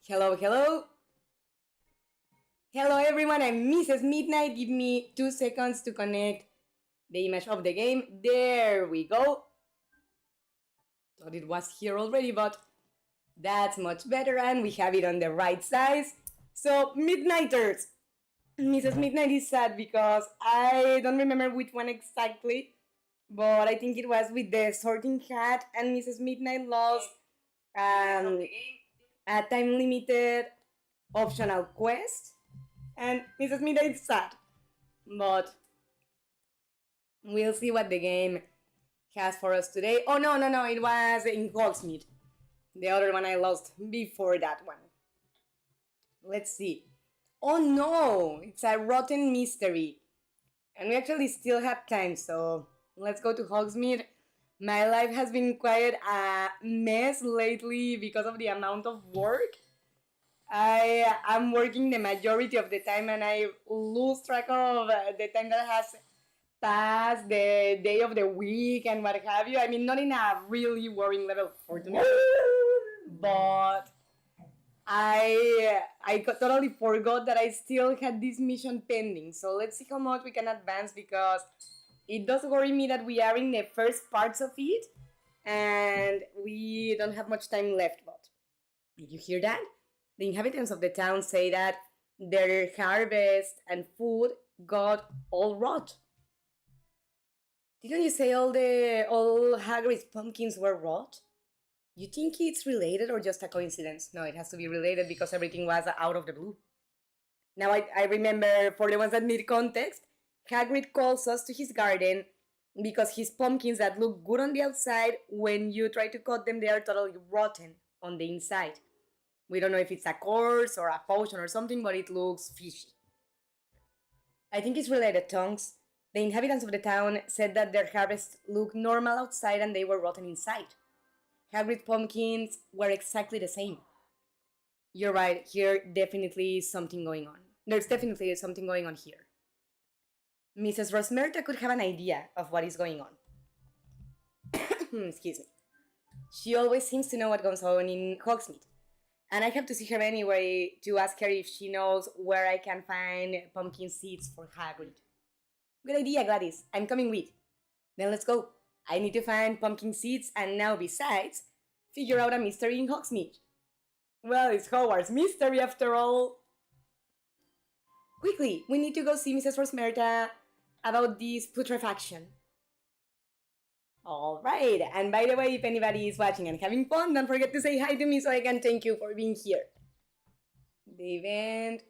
Hello, hello. Hello everyone, I'm Mrs. Midnight. Give me 2 seconds to connect the image of the game. There we go. Thought it was here already, but that's much better and we have it on the right size. So, Midnighters. Mrs. Midnight is sad because I don't remember which one exactly, but I think it was with the sorting hat and Mrs. Midnight lost a time limited optional quest. And Mrs. Midnight is sad, but we'll see what the game has for us today. Oh, no, it was in Hogsmeade. The other one I lost before that one. Let's see. Oh no, it's a rotten mystery. And we actually still have time, so let's go to Hogsmeade. My life has been quite a mess lately because of the amount of work. I am working the majority of the time and I lose track of the time that has passed, the day of the week and what have you. I mean, not in a really worrying level, fortunately, but I totally forgot that I still had this mission pending. So let's see how much we can advance because it does worry me that we are in the first parts of it and we don't have much time left. But did you hear that? The inhabitants of the town say that their harvest and food got all rot. Didn't you say all Hagrid's pumpkins were rot? You think it's related or just a coincidence? No, it has to be related because everything was out of the blue. Now I remember, for the ones that need context, Hagrid calls us to his garden because his pumpkins that look good on the outside, when you try to cut them, they are totally rotten on the inside. We don't know if it's a curse or a potion or something, but it looks fishy. I think it's related tongues. The inhabitants of the town said that their harvests looked normal outside and they were rotten inside. Hagrid's pumpkins were exactly the same. You're right, here definitely is something going on. There's definitely something going on here. Mrs. Rosmerta could have an idea of what is going on. Excuse me. She always seems to know what goes on in Hogsmeade. And I have to see her anyway to ask her if she knows where I can find pumpkin seeds for Hagrid. Good idea, Gladys. I'm coming with. Then let's go. I need to find pumpkin seeds and now, besides, figure out a mystery in Hogsmeade. Well, it's Hogwarts mystery after all. Quickly, we need to go see Mrs. Rosmerta about this putrefaction. Alright, and by the way, if anybody is watching and having fun, don't forget to say hi to me so I can thank you for being here. The event...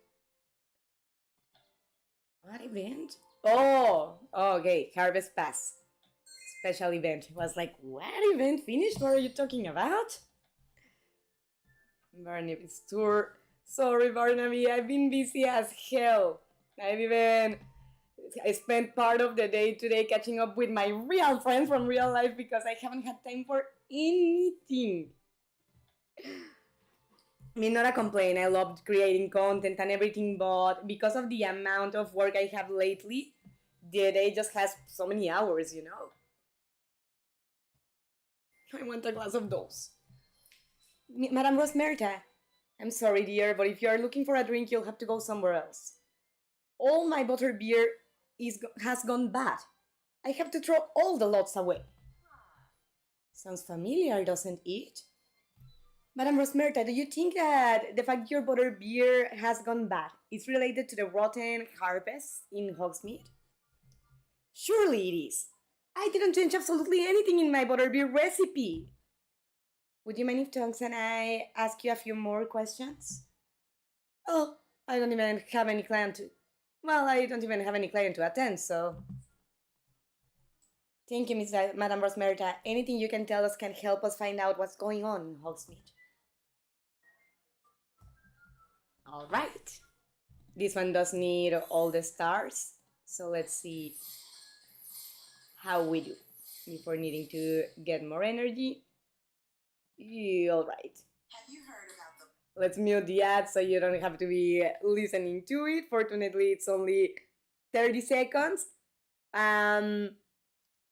What event? Oh, okay, Harvest Pass. Special event. It was like, what event finished? What are you talking about? Barnaby's tour. Sorry, Barnaby, I've been busy as hell. I spent part of the day today catching up with my real friends from real life because I haven't had time for anything. I mean, not a complaint. I loved creating content and everything, but because of the amount of work I have lately, the day just has so many hours, you know? I want a glass of those. Madame Rosmerta, I'm sorry, dear, but if you are looking for a drink, you'll have to go somewhere else. All my butterbeer has gone bad. I have to throw all the lots away. Sounds familiar, doesn't it? Madame Rosmerta, do you think that the fact your butterbeer has gone bad is related to the rotten harvest in Hogsmeade? Surely it is. I didn't change absolutely anything in my butterbeer recipe. Would you mind if Tonks and I ask you a few more questions? Oh, I don't even have any client to... Well, I don't even have any client to attend, so... Thank you, Madame Rosmerta. Anything you can tell us can help us find out what's going on in Hogsmeade. Alright. This one does need all the stars, so let's see how we do before needing to get more energy. Alright. Have you heard about the... Let's mute the ad so you don't have to be listening to it. Fortunately, it's only 30 seconds.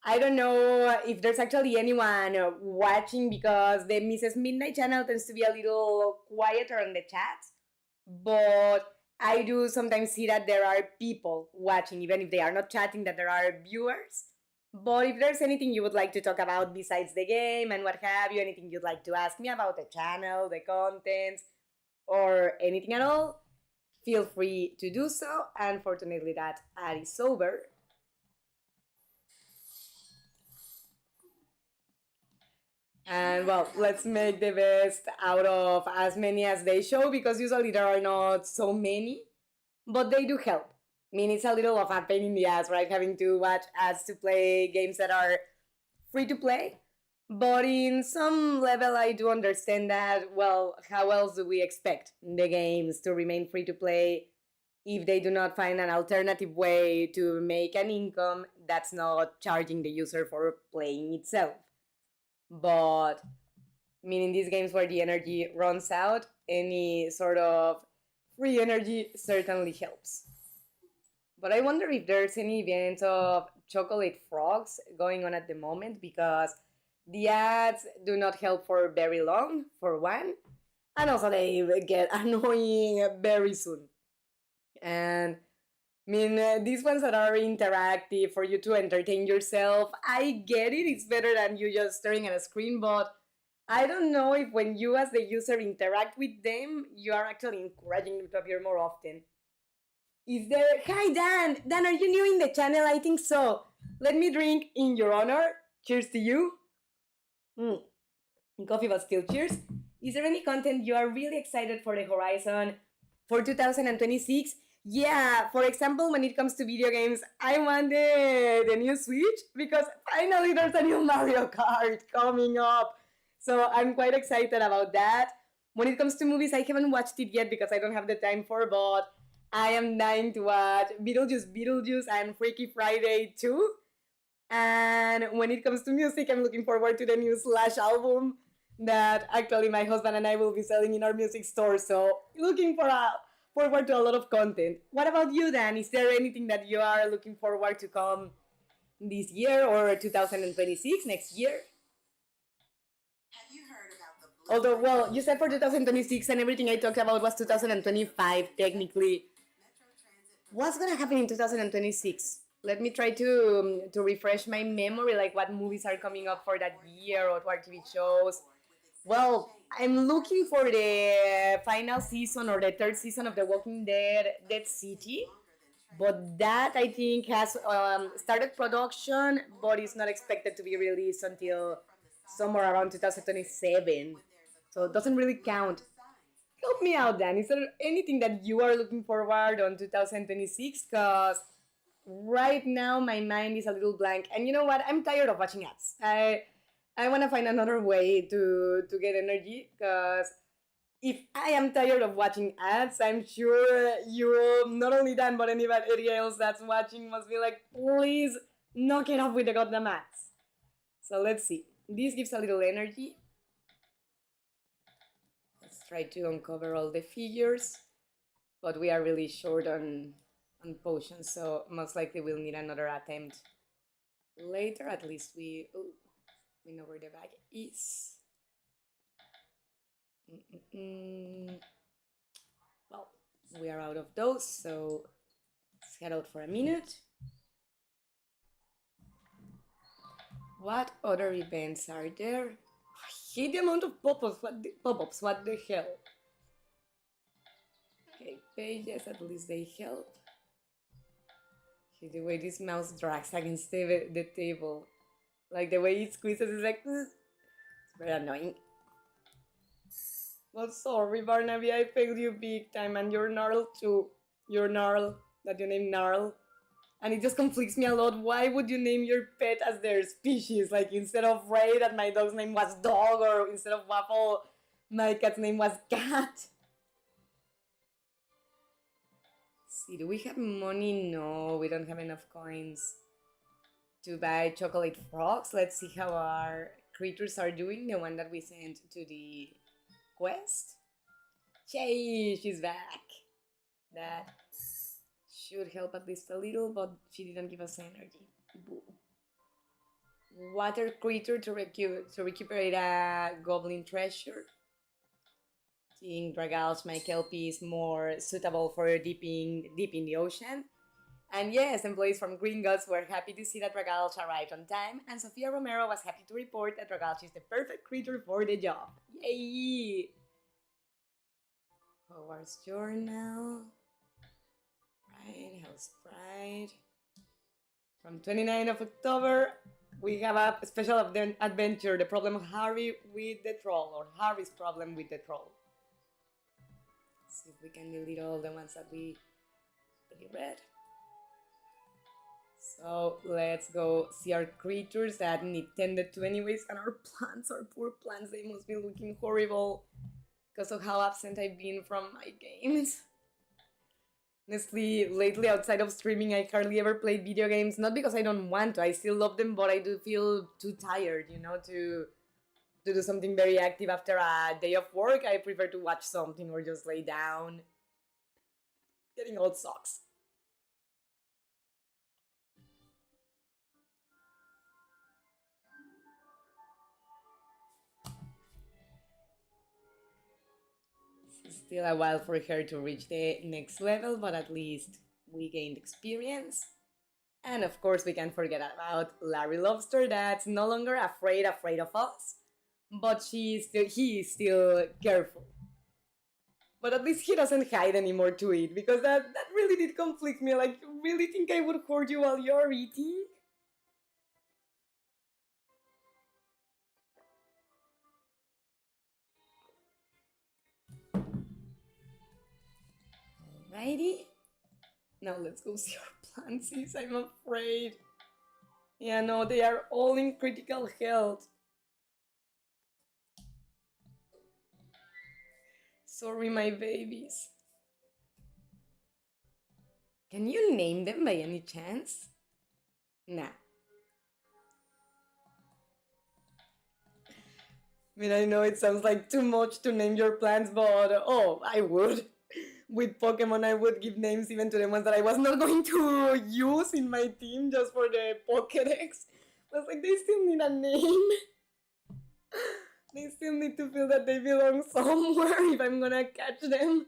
I don't know if there's actually anyone watching because the Mrs. Midnight channel tends to be a little quieter on the chat, but I do sometimes see that there are people watching, even if they are not chatting, that there are viewers. But if there's anything you would like to talk about besides the game and what have you, anything you'd like to ask me about the channel, the content, or anything at all, feel free to do so. Unfortunately, that ad is over. And well, let's make the best out of as many as they show because usually there are not so many, but they do help. I mean, it's a little of a pain in the ass, right? Having to watch ads to play games that are free to play. But in some level, I do understand that, well, how else do we expect the games to remain free to play if they do not find an alternative way to make an income that's not charging the user for playing itself? But I mean, in these games where the energy runs out, any sort of free energy certainly helps. But I wonder if there's any event of chocolate frogs going on at the moment because the ads do not help for very long, for one, and also they get annoying very soon. And I mean, these ones that are interactive for you to entertain yourself, I get it. It's better than you just staring at a screen, but I don't know if when you as the user interact with them, you are actually encouraging them to appear more often. Is there? Hi, Dan. Dan, are you new in the channel? I think so. Let me drink in your honor. Cheers to you. Mm. Coffee, but still cheers. Is there any content you are really excited for the horizon for 2026? Yeah, for example, when it comes to video games, I want the new Switch because finally there's a new Mario Kart coming up. So I'm quite excited about that. When it comes to movies, I haven't watched it yet because I don't have the time for, but I am dying to watch Beetlejuice, and Freaky Friday too. And when it comes to music, I'm looking forward to the new Slash album that actually my husband and I will be selling in our music store. So looking forward to a lot of content. What about you, Dan? Is there anything that you are looking forward to come this year or 2026 next year? Although, well, you said for 2026 and everything I talked about was 2025 technically. What's gonna happen in 2026? Let me try to refresh my memory, like what movies are coming up for that year or what TV shows. Well, I'm looking for the final season or the third season of The Walking Dead, Dead City. But that I think has started production, but is not expected to be released until somewhere around 2027. So it doesn't really count. Help me out, Dan. Is there anything that you are looking forward on 2026? Because right now my mind is a little blank. And you know what? I'm tired of watching ads. I want to find another way to get energy because if I am tired of watching ads, I'm sure you, not only Dan, but anybody else that's watching must be like, please knock it off with the goddamn ads. So let's see. This gives a little energy. Let's try to uncover all the figures, but we are really short on potions, so most likely we'll need another attempt later. At least we know where the bag is. Well, we are out of those, so let's head out for a minute. What other events are there? I hate the amount of pop-ups. What the hell? Okay, pages, at least they help. Okay, the way this mouse drags against the table. Like the way it squeezes is like, it's very annoying. Well, sorry, Barnaby, I failed you big time, and you're Gnarl too. You're Gnarl, that you name Gnarl. And it just conflicts me a lot. Why would you name your pet as their species? Like, instead of Ray, that my dog's name was Dog, or instead of Waffle, my cat's name was Cat. See, do we have money? No, we don't have enough coins to buy chocolate frogs. Let's see how our creatures are doing, the one that we sent to the quest. Yay, she's back. That should help at least a little, but she didn't give us energy. Boo. Water creature to recuperate a goblin treasure. I think Dragal's my kelpie is more suitable for deep in the ocean. And yes, employees from Gringotts were happy to see that Dragalch arrived on time, and Sofia Romero was happy to report that Dragalch is the perfect creature for the job. Yay! Hogwarts Journal. Right, House Pride. From 29th of October, we have a special adventure, the problem of Harry with the troll, or Harry's problem with the troll. Let's see if we can delete all the ones that we read. So let's go see our creatures that need tended to anyways, and our plants, our poor plants, they must be looking horrible because of how absent I've been from my games. Honestly, lately outside of streaming, I hardly ever played video games, not because I don't want to, I still love them, but I do feel too tired, you know, to do something very active after a day of work. I prefer to watch something or just lay down. Getting old sucks. Still a while for her to reach the next level, but at least we gained experience. And of course, we can't forget about Larry Lobster, that's no longer afraid of us, but he is still careful. But at least he doesn't hide anymore to eat, because that really did conflict me. Like, you really think I would hurt you while you're eating? Alrighty. Now let's go see our plantsies, I'm afraid. Yeah, no, they are all in critical health. Sorry, my babies. Can you name them by any chance? Nah. I mean, I know it sounds like too much to name your plants, but oh, I would. With Pokemon, I would give names even to the ones that I was not going to use in my team just for the Pokédex. I was like, they still need a name. They still need to feel that they belong somewhere if I'm gonna catch them.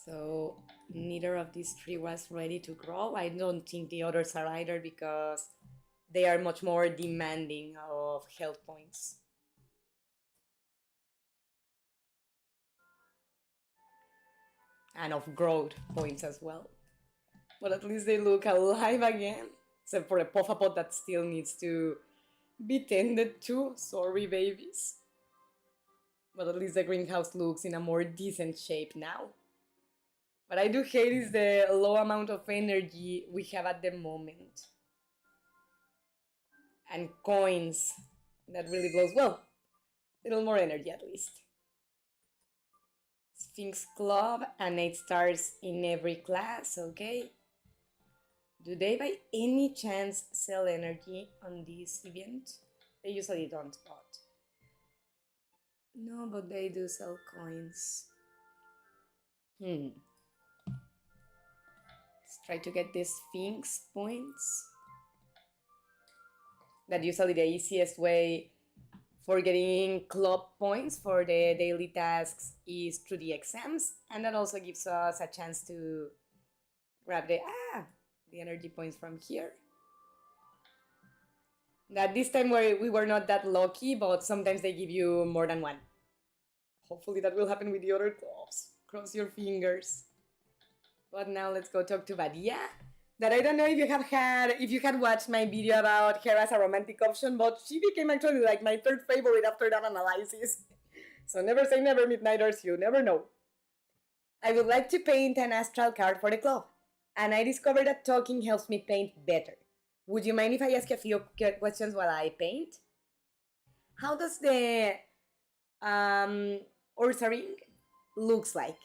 So neither of these three was ready to grow. I don't think the others are either, because they are much more demanding of health points. And of growth points as well. But at least they look alive again. Except for the Puffapot that still needs to be tended to. Sorry, babies. But at least the greenhouse looks in a more decent shape now. What I do hate is the low amount of energy we have at the moment. And coins. That really blows. Well, a little more energy at least. Sphinx Club and 8 stars in every class, okay? Do they by any chance sell energy on this event? They usually don't, but... No, but they do sell coins. Let's try to get these Sphinx points. That usually the easiest way for getting club points for the daily tasks is through the exams, and that also gives us a chance to grab the energy points from here. That this time we were not that lucky, but sometimes they give you more than one. Hopefully that will happen with the other clubs. Cross your fingers. But now let's go talk to Badia. That I don't know if you had watched my video about her as a romantic option, but she became actually like my third favorite after that analysis. So never say never, Midnighters, you never know. I would like to paint an astral card for the club, and I discovered that talking helps me paint better. Would you mind if I ask a few questions while I paint? How does the Ursaring looks like?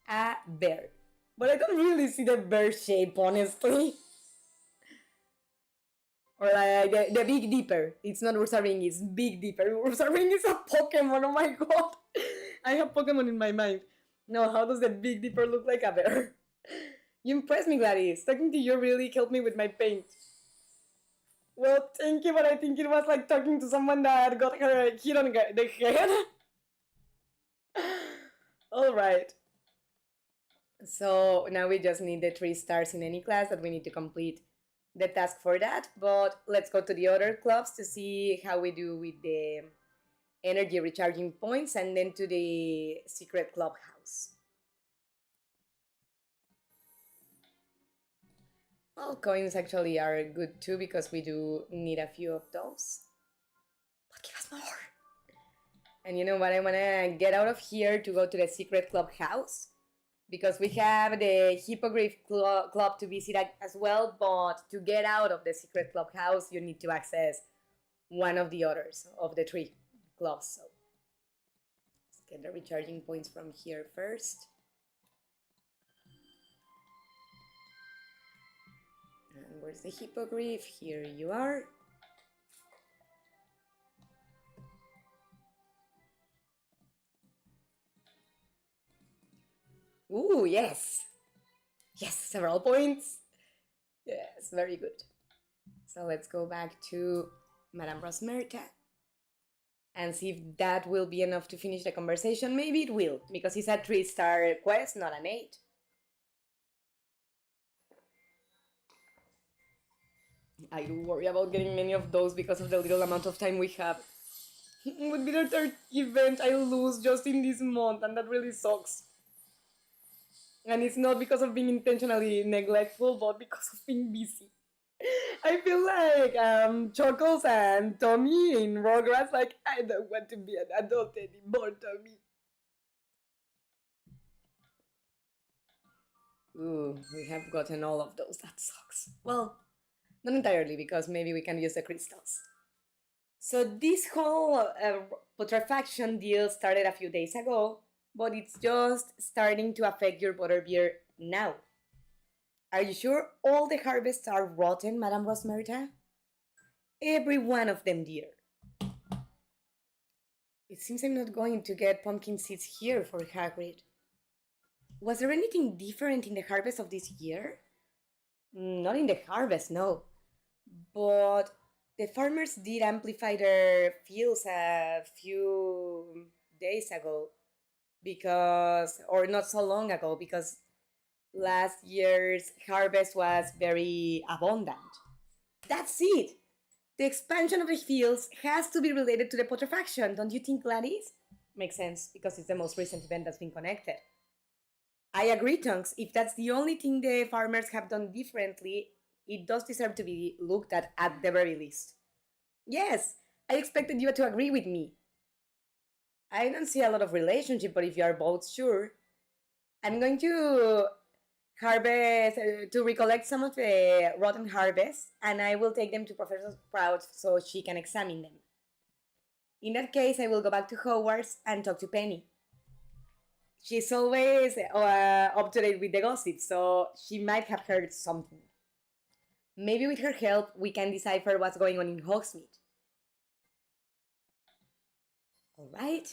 A bear. But I don't really see the bear shape, honestly. Or like the Big Dipper. It's not Ursa Ring, it's Big Dipper. Ursa Ring is a Pokemon, oh my god. I have Pokemon in my mind. No, how does the Big Dipper look like a bear? You impressed me, Gladys. Talking to you really helped me with my paint. Well, thank you, but I think it was like talking to someone that got her hit on the head. Alright. So now we just need the 3 stars in any class that we need to complete the task for that. But let's go to the other clubs to see how we do with the energy recharging points, and then to the secret clubhouse. Well, coins actually are good too because we do need a few of those. But give us more! And you know what? I want to get out of here to go to the secret clubhouse because we have the Hippogriff Club to visit as well, but to get out of the secret clubhouse, you need to access one of the others of the 3 clubs. So let's get the recharging points from here first. And where's the Hippogriff? Here you are. Ooh, yes. Yes, several points. Yes, very good. So let's go back to Madame Rosmerta and see if that will be enough to finish the conversation. Maybe it will, because it's a 3-star quest, not an 8. I do worry about getting many of those because of the little amount of time we have. It would be the 3rd event I lose just in this month, and that really sucks. And it's not because of being intentionally neglectful, but because of being busy. I feel like Chuckles and Tommy in Rugrats, like, I don't want to be an adult anymore, Tommy. Ooh, we have gotten all of those. That sucks. Well, not entirely, because maybe we can use the crystals. So this whole putrefaction deal started a few days ago, but it's just starting to affect your butterbeer now. Are you sure all the harvests are rotten, Madame Rosmerta? Every one of them, dear. It seems I'm not going to get pumpkin seeds here for Hagrid. Was there anything different in the harvest of this year? Not in the harvest, no. But the farmers did amplify their fields a few days ago or not so long ago, because last year's harvest was very abundant. That's it! The expansion of the fields has to be related to the putrefaction, don't you think, Gladys? Makes sense, because it's the most recent event that's been connected. I agree, Tonks. If that's the only thing the farmers have done differently, it does deserve to be looked at the very least. Yes, I expected you to agree with me. I don't see a lot of relationship, but if you are both sure, I'm going to harvest, to recollect some of the rotten harvests, and I will take them to Professor Sprout so she can examine them. In that case, I will go back to Hogwarts and talk to Penny. She's always up to date with the gossip, so she might have heard something. Maybe with her help, we can decipher what's going on in Hogsmeade. Alright.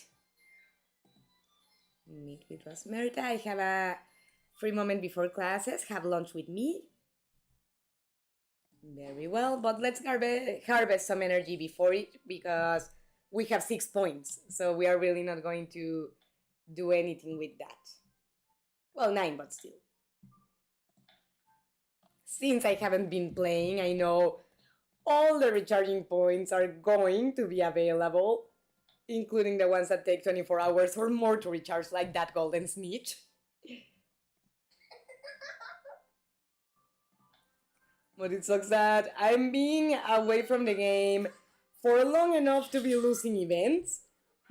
Meet with Rosmerta. I have a free moment before classes. Have lunch with me. Very well, but let's harvest some energy before it, because we have 6 points, so we are really not going to do anything with that. Well, 9, but still. Since I haven't been playing, I know all the recharging points are going to be available, including the ones that take 24 hours or more to recharge, like that golden snitch. But it sucks that I'm being away from the game for long enough to be losing events,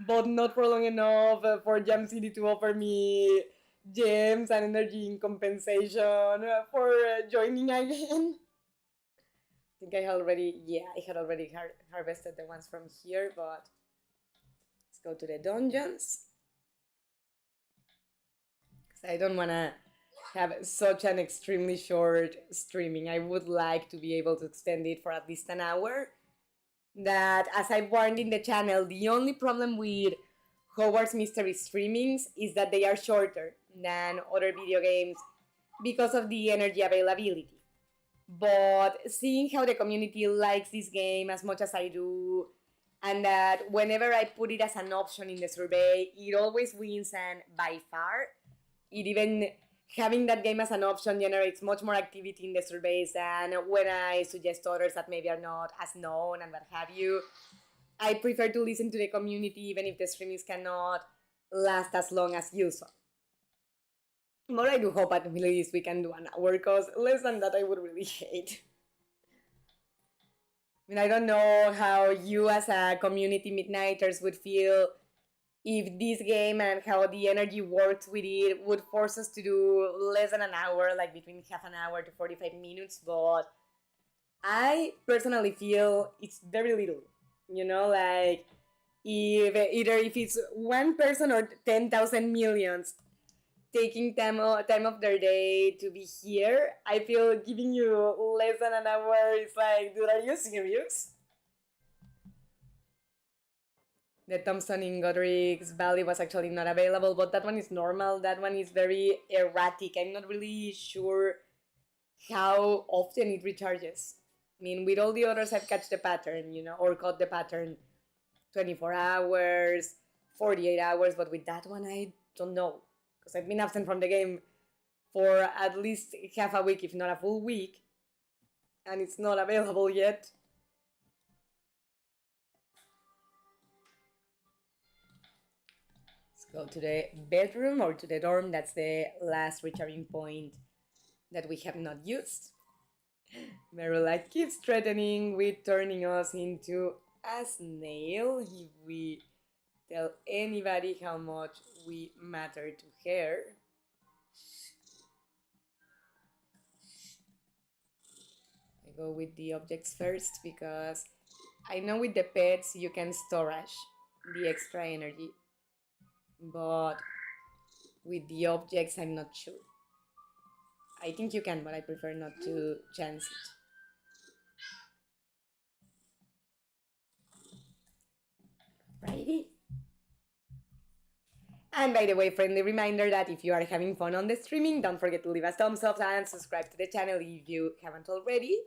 but not for long enough for Jam City to offer me gems and energy in compensation for joining again. I think I had already harvested the ones from here, but let's go to the dungeons. Because I don't want to have such an extremely short streaming. I would like to be able to extend it for at least an hour. That, as I warned in the channel, the only problem with Hogwarts Mystery streamings is that they are shorter than other video games because of the energy availability. But seeing how the community likes this game as much as I do, and that whenever I put it as an option in the survey, it always wins, and by far, it even having that game as an option generates much more activity in the surveys than when I suggest others that maybe are not as known and what have you. I prefer to listen to the community even if the streamings cannot last as long as usual. But I do hope at least we can do an hour, because less than that I would really hate. I mean, I don't know how you as a community midnighters would feel if this game and how the energy works with it would force us to do less than an hour, like between half an hour to 45 minutes, but I personally feel it's very little. You know, like if either if it's one person or 10,000 millions taking time of their day to be here, I feel giving you less than an hour is like, dude, are you serious? The Thompson in Godric's Valley was actually not available, but that one is normal. That one is very erratic. I'm not really sure how often it recharges. I mean, with all the others, I've catch the pattern, you know, or caught the pattern 24 hours, 48 hours, but with that one, I don't know. Because I've been absent from the game for at least half a week, if not a full week, and it's not available yet. Go to the bedroom or to the dorm. That's the last recharging point that we have not used. Marilla keeps threatening with turning us into a snail if we tell anybody how much we matter to her. I go with the objects first because I know with the pets you can storage the extra energy, but with the objects I'm not sure. I think you can, but I prefer not to chance it. Righty. And by the way, friendly reminder that if you are having fun on the streaming, don't forget to leave us thumbs up and subscribe to the channel if you haven't already,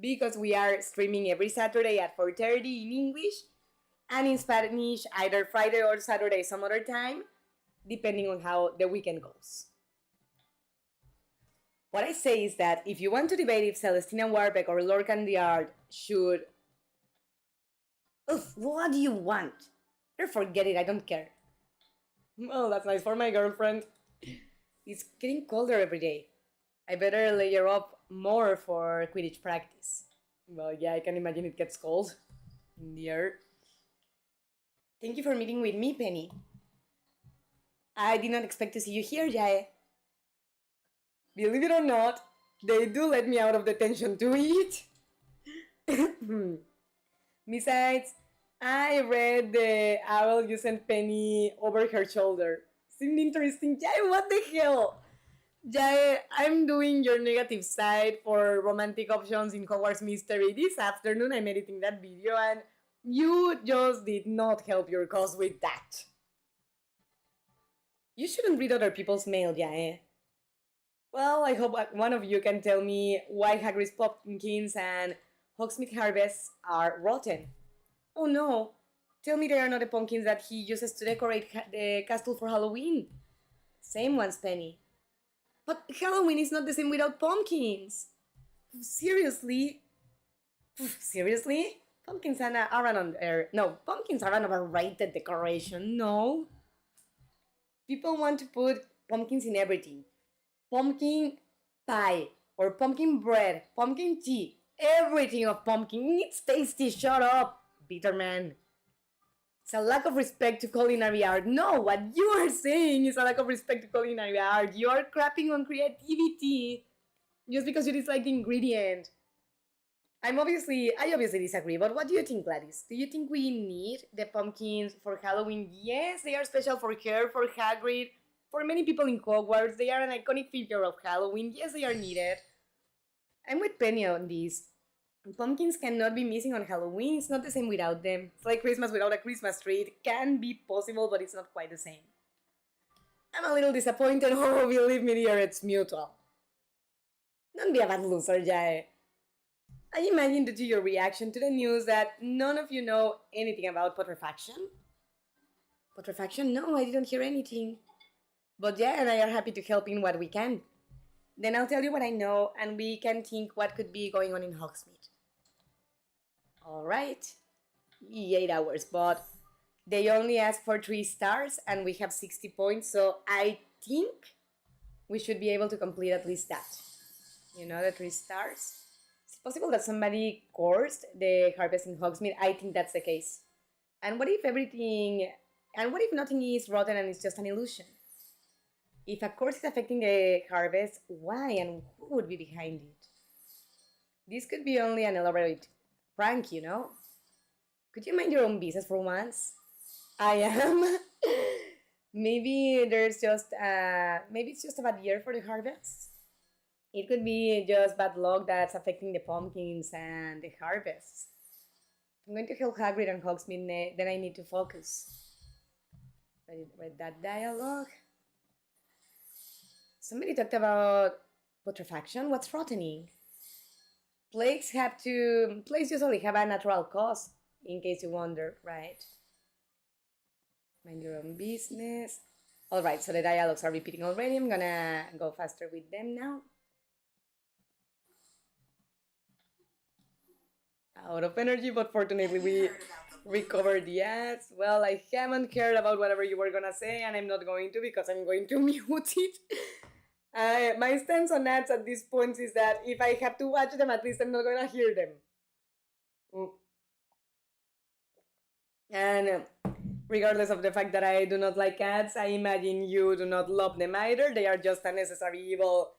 because we are streaming every Saturday at 4:30 in English, and in Spanish either Friday or Saturday some other time, depending on how the weekend goes. What I say is that if you want to debate if Celestina Warbeck or Lorcan the Art should... Oof, what do you want? Or forget it, I don't care. Well, that's nice for my girlfriend. It's getting colder every day. I better layer up more for Quidditch practice. Well, yeah, I can imagine it gets cold in the air. Thank you for meeting with me, Penny. I did not expect to see you here, Jae. Believe it or not, they do let me out of detention to eat. Besides, I read the owl you sent Penny over her shoulder. Seemed interesting. Jae, what the hell? Jae, I'm doing your negative side for romantic options in Hogwarts Mystery. This afternoon I'm editing that video and you just did not help your cause with that. You shouldn't read other people's mail, Jae. Well, I hope one of you can tell me why Hagrid's pumpkins and Hogsmeade harvests are rotten. Oh no, tell me they are not the pumpkins that he uses to decorate the castle for Halloween. Same ones, Penny. But Halloween is not the same without pumpkins. Seriously? Seriously? Pumpkins are pumpkins are an overrated decoration, no. People want to put pumpkins in everything. Pumpkin pie, or pumpkin bread, pumpkin tea, everything of pumpkin. It's tasty, shut up, bitter man. It's a lack of respect to culinary art. No, what you are saying is a lack of respect to culinary art. You are crapping on creativity just because you dislike the ingredient. I obviously disagree, but what do you think, Gladys? Do you think we need the pumpkins for Halloween? Yes, they are special for her, for Hagrid, for many people in Hogwarts, they are an iconic figure of Halloween. Yes, they are needed. I'm with Penny on this. Pumpkins cannot be missing on Halloween. It's not the same without them. It's like Christmas without a Christmas tree. It can be possible, but it's not quite the same. I'm a little disappointed. Oh, believe me, dear, it's mutual. Don't be a bad loser, Jae. I imagine due to your reaction to the news that none of you know anything about putrefaction. Putrefaction? No, I didn't hear anything. But yeah, and I are happy to help in what we can. Then I'll tell you what I know, and we can think what could be going on in Hogsmeade. Alright. 8 hours, but they only ask for 3 stars, and we have 60 points, so I think we should be able to complete at least that. You know, the 3 stars. It's possible that somebody coursed the harvest in Hogsmeade. I think that's the case. And what if nothing is rotten and it's just an illusion? If a curse is affecting the harvest, why and who would be behind it? This could be only an elaborate prank, you know? Could you mind your own business for once? I am. Maybe it's just a bad year for the harvest. It could be just bad luck that's affecting the pumpkins and the harvests. I'm going to help Hagrid and Hogsmeade, then I need to focus. Read that dialogue. Somebody talked about putrefaction. What's rottening? Plagues usually have a natural cause, in case you wonder, right? Mind your own business. Alright, so the dialogues are repeating already. I'm gonna go faster with them now. Out of energy, but fortunately we recovered the ads. Well, I haven't heard about whatever you were gonna say, and I'm not going to because I'm going to mute it. My stance on ads at this point is that if I have to watch them, at least I'm not gonna hear them. And regardless of the fact that I do not like ads, I imagine you do not love them either. They are just a necessary evil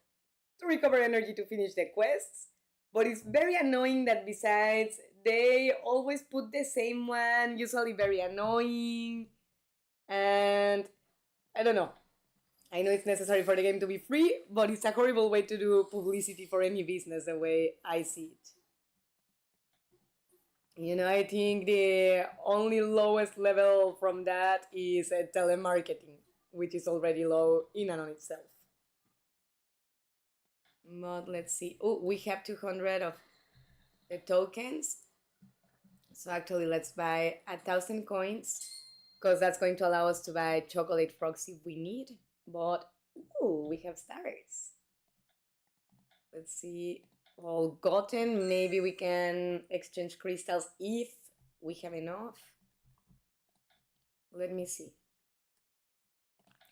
to recover energy to finish the quests. But it's very annoying that besides, they always put the same one, usually very annoying. And I don't know. I know it's necessary for the game to be free, but it's a horrible way to do publicity for any business the way I see it. You know, I think the only lowest level from that is telemarketing, which is already low in and on itself. But let's see. Oh, we have 200 of the tokens. So actually, let's buy 1,000 coins, because that's going to allow us to buy chocolate frogs if we need. But, ooh, we have stars. Let's see. All gotten. Maybe we can exchange crystals if we have enough. Let me see.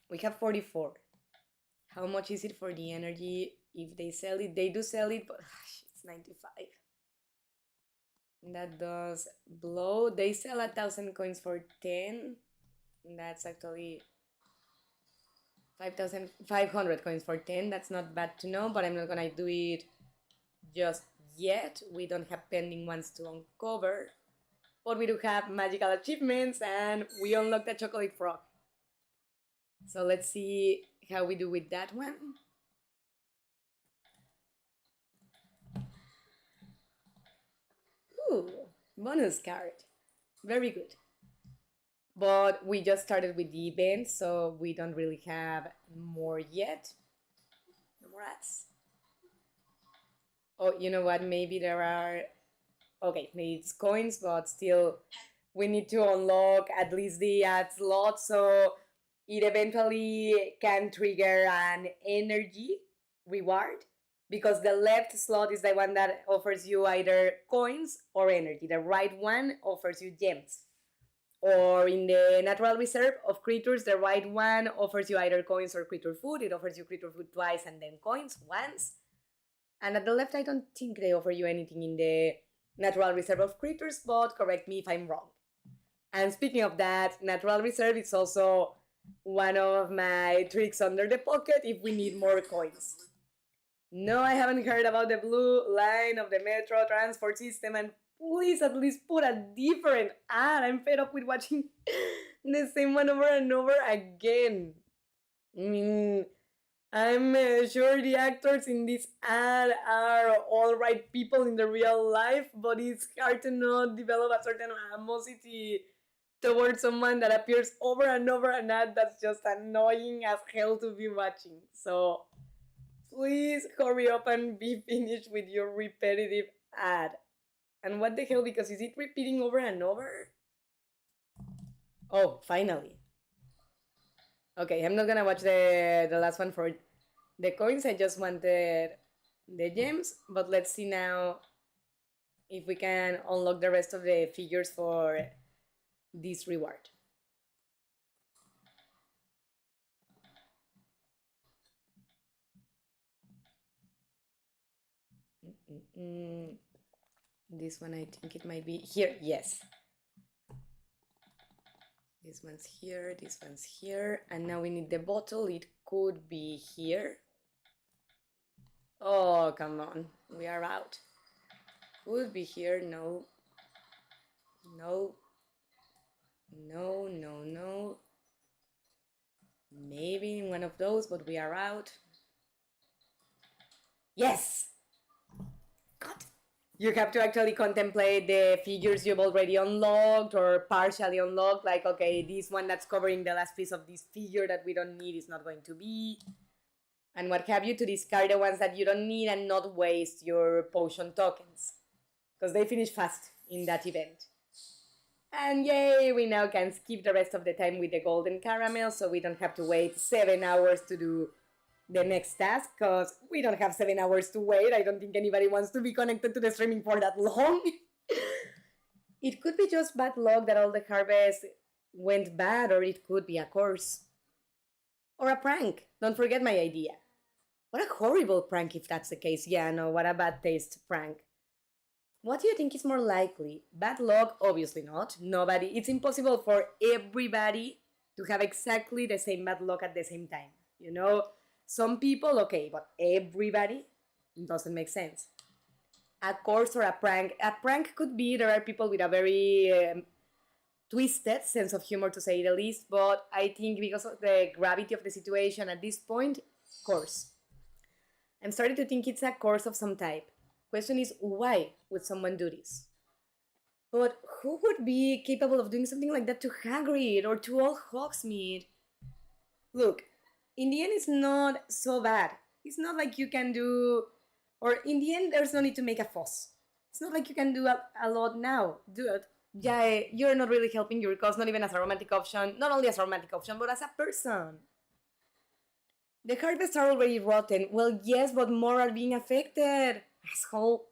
We have 44. How much is it for the energy if they sell it? They do sell it, but it's 95. That does blow. They sell 1,000 coins for 10. That's actually 5,500 coins for 10. That's not bad to know, but I'm not gonna do it just yet. We don't have pending ones to uncover, but we do have magical achievements and we unlocked a chocolate frog. So let's see how we do with that one. Ooh, bonus card. Very good. But we just started with the event, so we don't really have more yet. No more ads. Oh, you know what? Maybe there are... Okay, maybe it's coins, but still we need to unlock at least the ad slot, so it eventually can trigger an energy reward, because the left slot is the one that offers you either coins or energy. The right one offers you gems. Or in the natural reserve of creatures, the right one offers you either coins or creature food. It offers you creature food twice and then coins once. And at the left, I don't think they offer you anything in the natural reserve of creatures, but correct me if I'm wrong. And speaking of that, natural reserve is also one of my tricks under the pocket if we need more coins. No, I haven't heard about the blue line of the metro transport system, and please at least put a different ad. I'm fed up with watching the same one over and over again. I mean, I'm sure the actors in this ad are all right people in the real life, but it's hard to not develop a certain animosity towards someone that appears over and over an ad that's just annoying as hell to be watching. So please hurry up and be finished with your repetitive ad. And what the hell, because is it repeating over and over? Oh, finally. Okay, I'm not gonna watch the last one for the coins. I just wanted the gems, but let's see now if we can unlock the rest of the figures for this reward. Mm-mm. This one, I think it might be here. Yes. This one's here, this one's here, and now we need the bottle. It could be here. Oh, come on. We are out. Could be here. No. No. No, no, no. Maybe in one of those, but we are out. Yes! God. You have to actually contemplate the figures you've already unlocked or partially unlocked. Like, okay, this one that's covering the last piece of this figure that we don't need is not going to be. And what have you, to discard the ones that you don't need and not waste your potion tokens. Because they finish fast in that event. And yay, we now can skip the rest of the time with the golden caramel, so we don't have to wait 7 hours to do the next task, because we don't have 7 hours to wait. I don't think anybody wants to be connected to the streaming for that long. It could be just bad luck that all the harvests went bad, or it could be a curse. Or a prank. Don't forget my idea. What a horrible prank if that's the case. Yeah, no, what a bad taste prank. What do you think is more likely? Bad luck? Obviously not. Nobody. It's impossible for everybody to have exactly the same bad luck at the same time. You know, some people, okay, but everybody? It doesn't make sense. A curse or a prank? A prank could be there are people with a very twisted sense of humor, to say the least, but I think because of the gravity of the situation at this point, curse. I'm starting to think it's a curse of some type. Question is, why would someone do this? But who would be capable of doing something like that to Hagrid or to all Hogsmeade? Look, in the end, it's not so bad. It's not like you can do, or in the end, there's no need to make a fuss. It's not like you can do a lot now. Do it. Yeah, you're not really helping your cause, not even as a romantic option, not only as a romantic option, but as a person. The harvests are already rotten. Well, yes, but more are being affected. Asshole.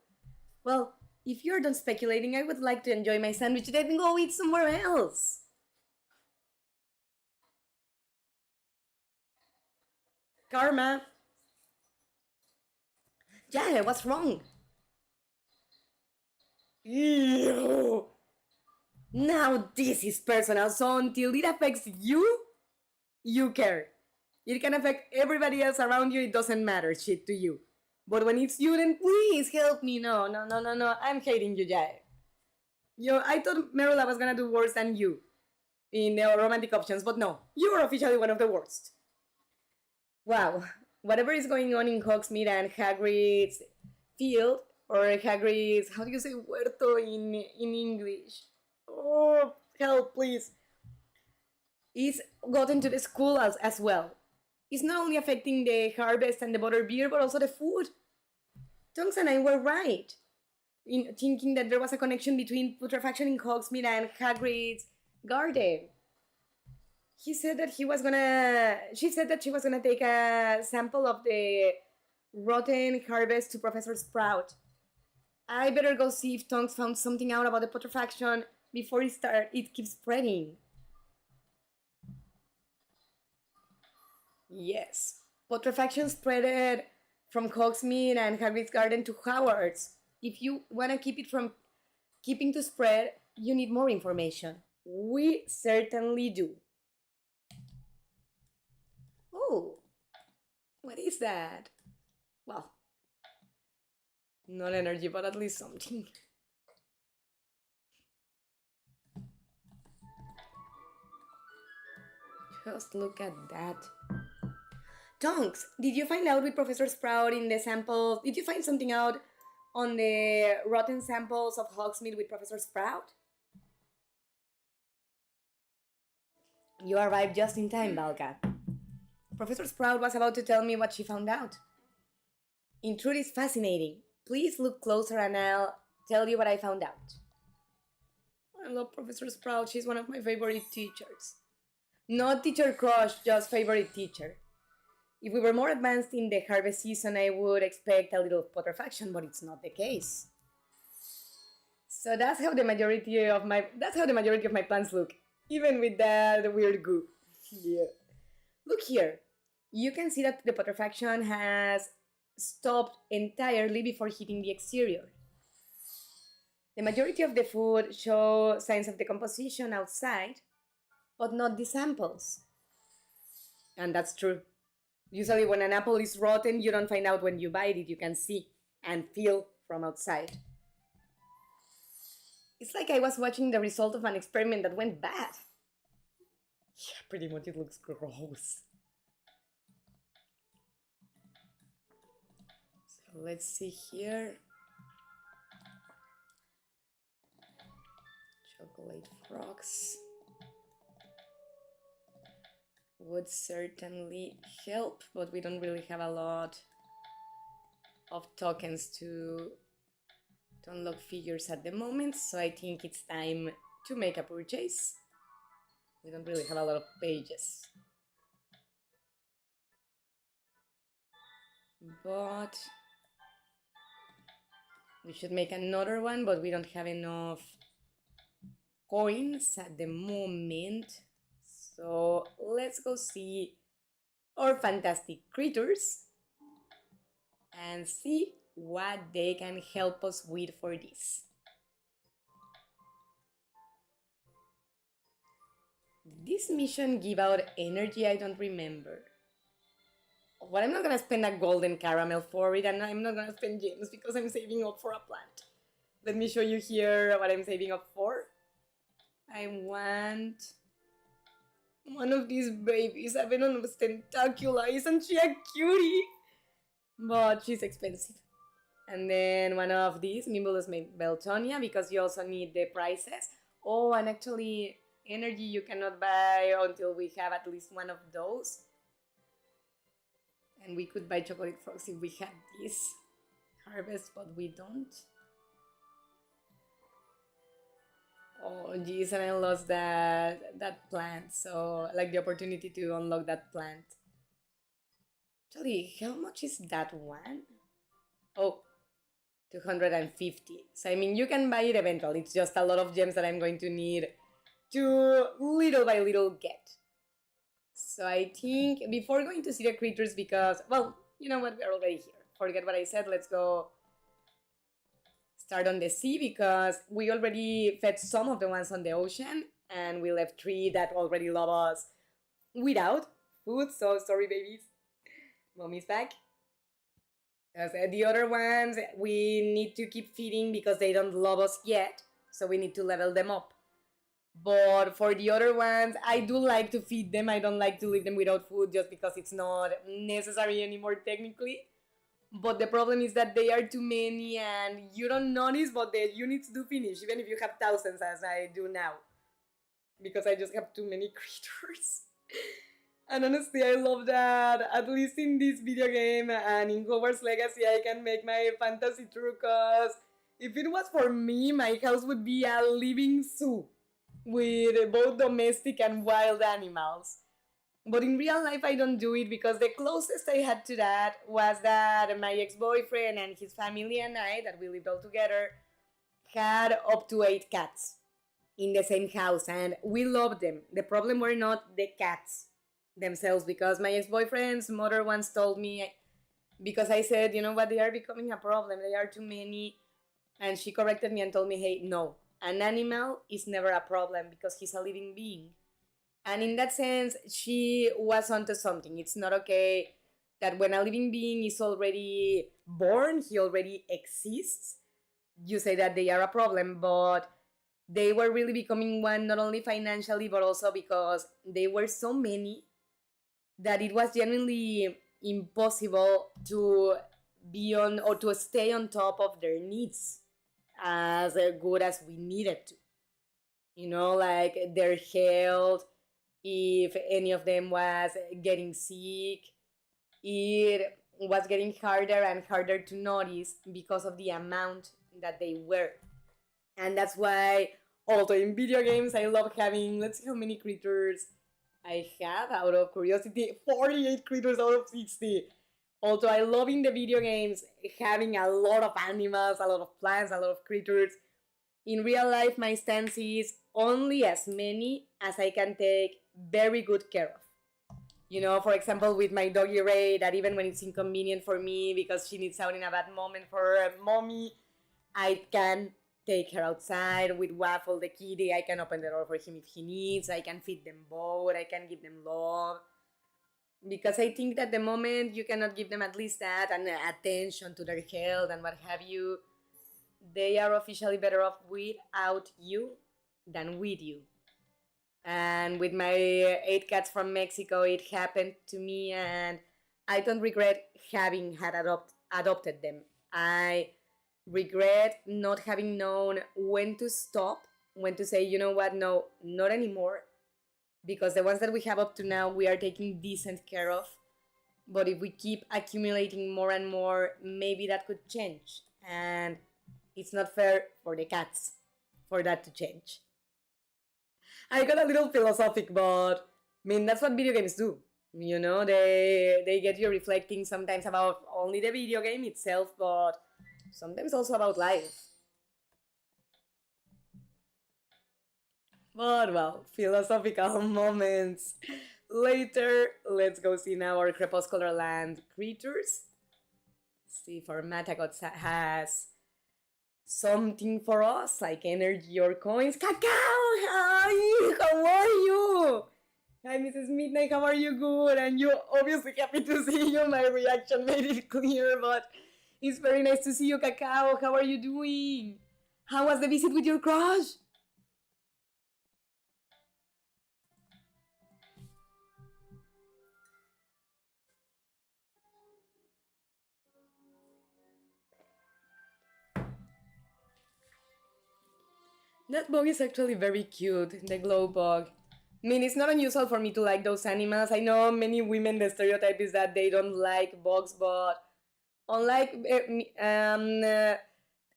Well, if you're done speculating, I would like to enjoy my sandwich, then go eat somewhere else. Karma. Yeah, what's wrong? Ew. Now this is personal, so until it affects you, you care. It can affect everybody else around you, it doesn't matter shit to you. But when it's you, then please help me. No, no, no, no, no. I'm hating you, Jai. Yo, I thought Merula was gonna do worse than you in the romantic options, but no, you are officially one of the worst. Wow, whatever is going on in Hogsmeade and Hagrid's field, or Hagrid's, how do you say huerto in English? Oh, help, please. Is gotten to the school as well. It's not only affecting the harvest and the butter beer, but also the food. Tonks and I were right in thinking that there was a connection between putrefaction in Hogsmeade and Hagrid's garden. He said that he was gonna. She said that she was gonna take a sample of the rotten harvest to Professor Sprout. I better go see if Tonks found something out about the putrefaction before it keeps spreading. Yes, putrefaction spreaded from Hogsmeade and Hagrid's garden to Hogwarts. If you wanna keep it from keeping to spread, you need more information. We certainly do. Oh, what is that? Well, not energy, but at least something. Just look at that. Tonks, did you find out with Professor Sprout in the samples? Did you find something out on the rotten samples of Hogsmeade with Professor Sprout? You arrived just in time, Valka. Professor Sprout was about to tell me what she found out. In truth, it's fascinating. Please look closer and I'll tell you what I found out. I love Professor Sprout. She's one of my favorite teachers. Not teacher crush, just favorite teacher. If we were more advanced in the harvest season, I would expect a little putrefaction, but it's not the case. So that's how the majority of my plants look, even with that weird goo. Yeah. Look here. You can see that the putrefaction has stopped entirely before hitting the exterior. The majority of the food show signs of decomposition outside, but not the samples. And that's true. Usually when an apple is rotten, you don't find out when you bite it. You can see and feel from outside. It's like I was watching the result of an experiment that went bad. Yeah, pretty much it looks gross. So let's see here. Chocolate frogs would certainly help, but we don't really have a lot of tokens to unlock figures at the moment, so I think it's time to make a purchase. We don't really have a lot of pages. But we should make another one, but we don't have enough coins at the moment. So let's go see our fantastic critters and see what they can help us with for this. Did this mission give out energy? I don't remember. Well, I'm not gonna spend a golden caramel for it, and I'm not gonna spend gems because I'm saving up for a plant. Let me show you here what I'm saving up for. I want one of these babies, a Venomous Tentacula. Isn't she a cutie? But she's expensive. And then one of these, Nimbulus Beltonia, because you also need the prices. Oh, and actually, energy you cannot buy until we have at least one of those. And we could buy chocolate frogs if we had this harvest, but we don't. Oh, geez, and I lost that plant. So, like the opportunity to unlock that plant. Actually, how much is that one? Oh, 250. So, I mean, you can buy it eventually. It's just a lot of gems that I'm going to need to little by little get. So I think before going to see the creatures, because, well, you know what, we're already here. Forget what I said, let's go start on the sea, because we already fed some of the ones on the ocean, and we left 3 that already love us without food, so sorry babies. Mommy's back. Because the other ones, we need to keep feeding because they don't love us yet, so we need to level them up. But for the other ones, I do like to feed them. I don't like to leave them without food just because it's not necessary anymore technically. But the problem is that they are too many and you don't notice, but the units do finish, even if you have thousands as I do now. Because I just have too many creatures. And honestly, I love that, at least in this video game and in Hogwarts Legacy, I can make my fantasy true, because if it was for me, my house would be a living zoo with both domestic and wild animals. But in real life, I don't do it because the closest I had to that was that my ex-boyfriend and his family and I, that we lived all together, had up to 8 cats in the same house, and we loved them. The problem were not the cats themselves, because my ex-boyfriend's mother once told me, because I said, you know what, they are becoming a problem, they are too many, and she corrected me and told me, hey, no, an animal is never a problem because he's a living being. And in that sense, she was onto something. It's not okay that when a living being is already born, he already exists, you say that they are a problem, but they were really becoming one, not only financially, but also because they were so many that it was genuinely impossible to be on or to stay on top of their needs as good as we needed to. Like their health, if any of them was getting sick, it was getting harder and harder to notice because of the amount that they were. And that's why also in video games I love having, let's see how many creatures I have out of curiosity, 48 creatures out of 60. Also, I love in the video games having a lot of animals, a lot of plants, a lot of creatures. In real life, my stance is only as many as I can take very good care of. For example, with my doggy Ray, that even when it's inconvenient for me because she needs out in a bad moment for mommy, I can take her outside with Waffle the kitty. I can open the door for him if he needs. I can feed them both. I can give them love. Because I think that the moment you cannot give them at least that and attention to their health and what have you, they are officially better off without you than with you. And with my 8 cats from Mexico, it happened to me, and I don't regret having had adopted them. I regret not having known when to stop, when to say, you know what, no, not anymore. Because the ones that we have up to now, we are taking decent care of. But if we keep accumulating more and more, maybe that could change. And it's not fair for the cats for that to change. I got a little philosophic, but that's what video games do. They get you reflecting sometimes about only the video game itself, but sometimes also about life. But well, philosophical moments later. Let's go see now our Crepuscular Land creatures. See if our Matagot has something for us, like energy or coins. Cacao! Hi! How are you? Hi, Mrs. Midnight, how are you? Good. And you obviously happy to see you. My reaction made it clear, but it's very nice to see you, Cacao. How are you doing? How was the visit with your crush? That bug is actually very cute, the glow bug. It's not unusual for me to like those animals. I know many women, the stereotype is that they don't like bugs, but unlike,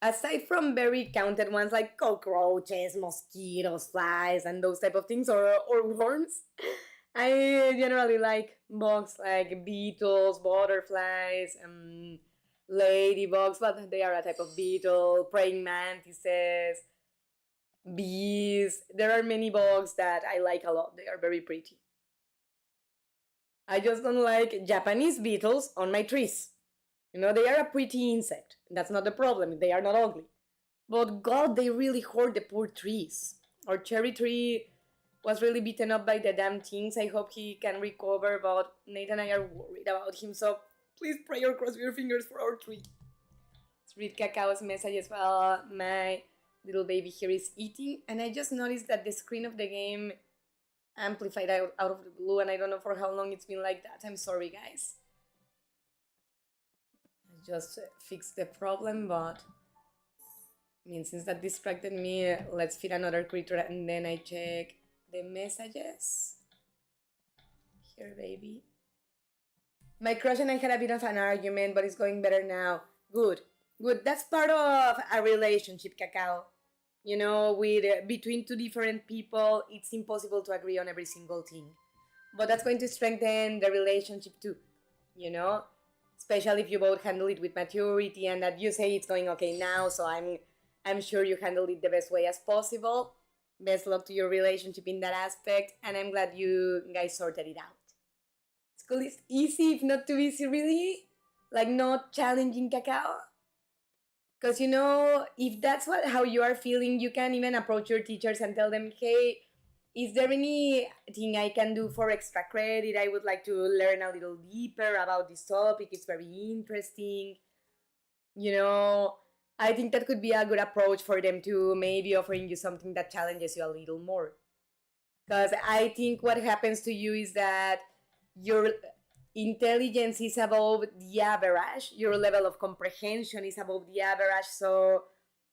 aside from very counted ones like cockroaches, mosquitoes, flies, and those type of things, or worms, I generally like bugs like beetles, butterflies, ladybugs, but they are a type of beetle, praying mantises, bees. There are many bugs that I like a lot. They are very pretty. I just don't like Japanese beetles on my trees. They are a pretty insect. That's not the problem. They are not ugly. But God, they really hurt the poor trees. Our cherry tree was really beaten up by the damn things. I hope he can recover, but Nate and I are worried about him, so please pray or cross your fingers for our tree. Let's read Cacao's message as well. My little baby here is eating, and I just noticed that the screen of the game amplified out of the blue, and I don't know for how long it's been like that. I'm sorry, guys. I just fixed the problem, but since that distracted me, let's feed another creature and then I check the messages. Here, baby. My crush and I had a bit of an argument, but it's going better now. Good. That's part of a relationship, Cacao. With between two different people, it's impossible to agree on every single thing. But that's going to strengthen the relationship too. Especially if you both handle it with maturity and that you say it's going okay now, so I'm sure you handled it the best way as possible. Best luck to your relationship in that aspect, and I'm glad you guys sorted it out. School is easy, if not too easy, really. Like, not challenging, Cacao. Because, if that's how you are feeling, you can even approach your teachers and tell them, hey, is there anything I can do for extra credit? I would like to learn a little deeper about this topic. It's very interesting. I think that could be a good approach for them to maybe offering you something that challenges you a little more. Because I think what happens to you is that intelligence is above the average, your level of comprehension is above the average, so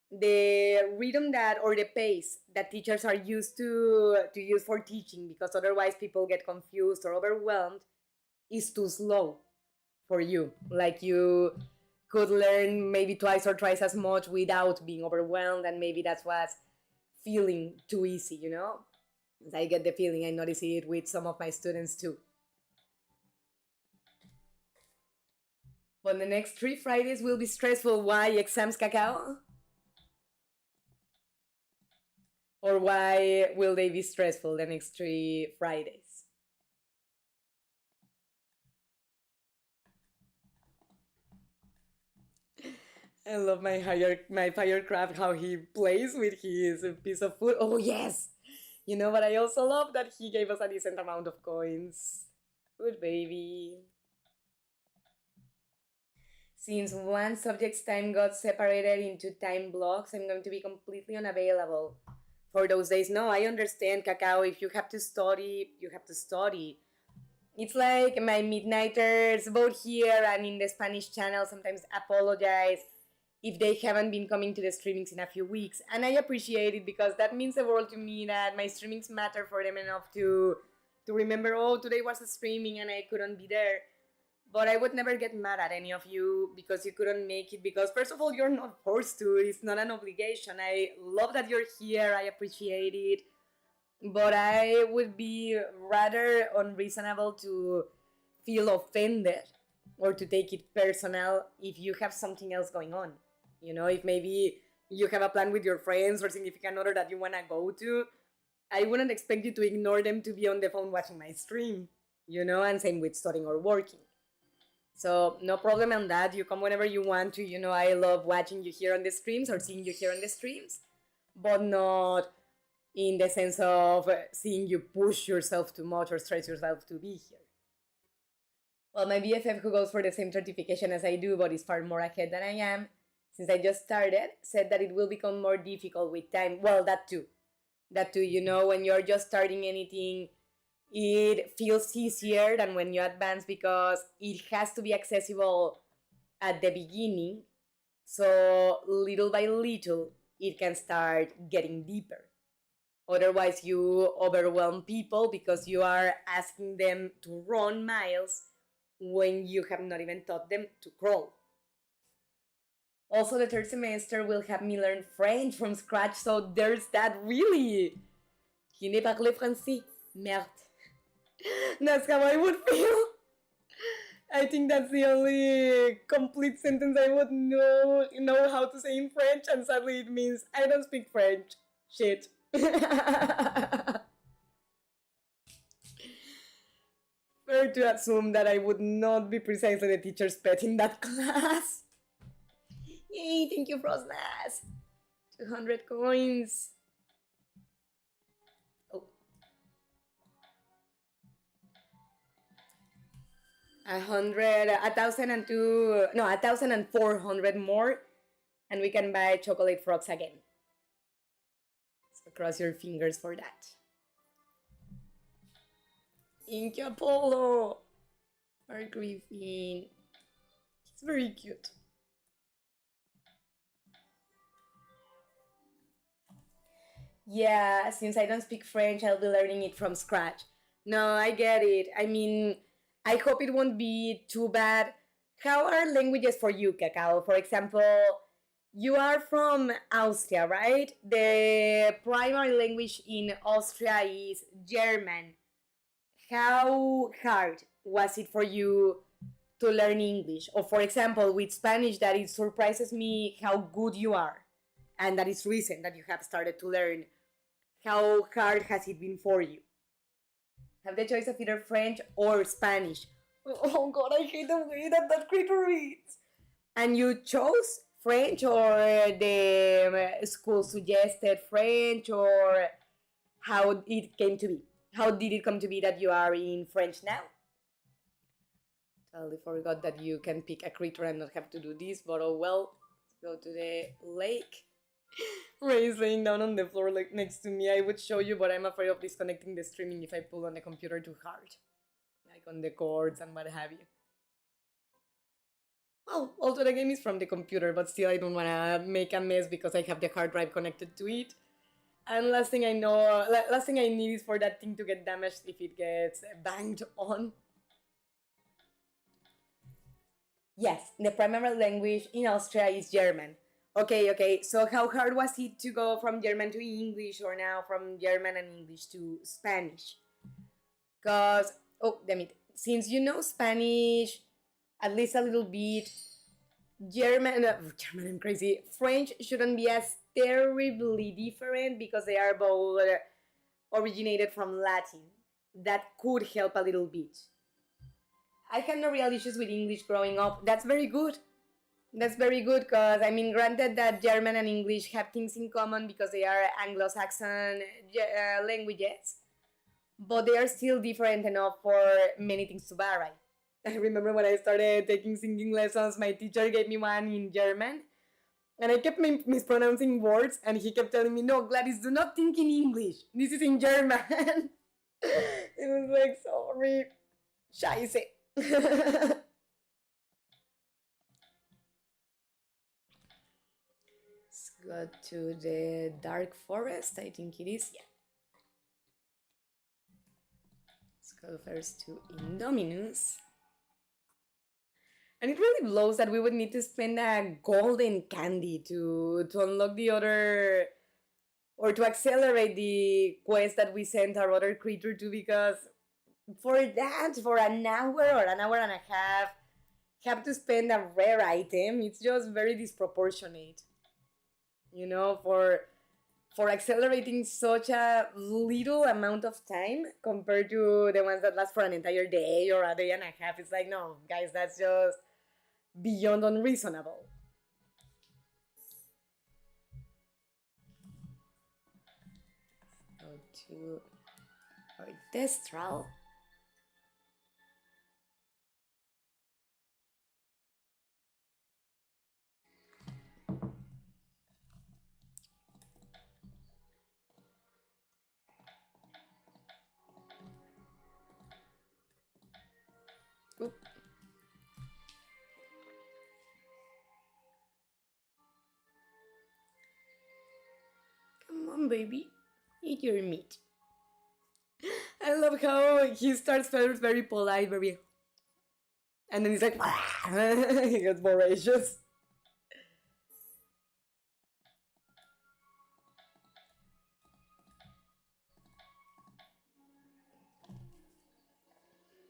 the rhythm that or the pace that teachers are used to use for teaching, because otherwise people get confused or overwhelmed, is too slow for you. Like you could learn maybe twice or thrice as much without being overwhelmed, and maybe that's what's feeling too easy, you know? I get the feeling, I notice it with some of my students too. But the next 3 Fridays will be stressful. Why? Exams, Cacao? Or why will they be stressful the next 3 Fridays? I love my firecraft, how he plays with his piece of food. Oh yes! You know, but I also love that he gave us a decent amount of coins. Good baby. Since one subject's time got separated into time blocks, I'm going to be completely unavailable for those days. No, I understand, Cacao. If you have to study, you have to study. It's like my midnighters, both here and in the Spanish channel, sometimes apologize if they haven't been coming to the streamings in a few weeks. And I appreciate it, because that means the world to me, that my streamings matter for them enough to remember, oh, today was a streaming and I couldn't be there. But I would never get mad at any of you because you couldn't make it, because first of all, you're not forced to. It's not an obligation. I love that you're here. I appreciate it. But I would be rather unreasonable to feel offended or to take it personal if you have something else going on. You know, if maybe you have a plan with your friends or significant other that you want to go to, I wouldn't expect you to ignore them to be on the phone watching my stream, you know, and same with studying or working. So no problem on that. You come whenever you want to. You know, I love watching you here on the streams or seeing you here on the streams, but not in the sense of seeing you push yourself too much or stress yourself to be here. Well, my BFF, who goes for the same certification as I do, but is far more ahead than I am, since I just started, said that it will become more difficult with time. Well, that too. That too, you know, when you're just starting anything, it feels easier than when you advance, because it has to be accessible at the beginning. So little by little, it can start getting deeper. Otherwise, you overwhelm people because you are asking them to run miles when you have not even taught them to crawl. Also, the third semester will have me learn French from scratch, so there's that. Really. Qui ne parle français? Merde. That's how I would feel. I think that's the only complete sentence I would know how to say in French, and sadly it means I don't speak French. Shit. Fair to assume that I would not be precisely the teacher's pet in that class. Yay, thank you, Frostlass. 200 coins. Oh. 1,400 more, and we can buy chocolate frogs again. So cross your fingers for that. Inky Apollo! Our Griffin. He's very cute. Yeah, since I don't speak French, I'll be learning it from scratch. No, I get it. I mean, I hope it won't be too bad. How are languages for you, Cacao? For example, you are from Austria, right? The primary language in Austria is German. How hard was it for you to learn English? Or for example, with Spanish, that it surprises me how good you are, and that it's recent that you have started to learn. How hard has it been for you? Have the choice of either French or Spanish. Oh god, I hate the way that creature reads. And you chose French, or the school suggested French, or how it came to be? How did it come to be that you are in French now? Totally forgot that you can pick a creature and not have to do this, but oh well. Let's go to the lake. Ray is laying down on the floor next to me. I would show you, but I'm afraid of disconnecting the streaming if I pull on the computer too hard. like on the chords and what have you. Well, also the game is from the computer, but still I don't want to make a mess because I have the hard drive connected to it. And last thing I know, last thing I need is for that thing to get damaged if it gets banged on. Yes, the primary language in Austria is German. Okay. So how hard was it to go from German to English, or now from German and English to Spanish? Because, oh, damn it. Since you know Spanish at least a little bit, German, I'm crazy. French shouldn't be as terribly different because they are both originated from Latin. That could help a little bit. I had no real issues with English growing up. That's very good. That's very good because, I mean, granted that German and English have things in common because they are Anglo-Saxon languages, but they are still different enough for many things to vary. I remember when I started taking singing lessons, my teacher gave me one in German, and I kept mispronouncing words, and he kept telling me, no, Gladys, do not think in English. This is in German. It was like, sorry. Scheiße. Let's go to the dark forest, I think it is, yeah. Let's go first to Indominus. And it really blows that we would need to spend a golden candy to unlock the other, or to accelerate the quest that we sent our other creature to, because for that, for an hour or an hour and a half, have to spend a rare item. It's just very disproportionate. You know, for accelerating such a little amount of time compared to the ones that last for an entire day or a day and a half. It's like, no, guys, that's just beyond unreasonable. Go to Orchestral. Oop. Come on, baby. Eat your meat. I love how he starts very polite, very... And then he's like... he gets voracious.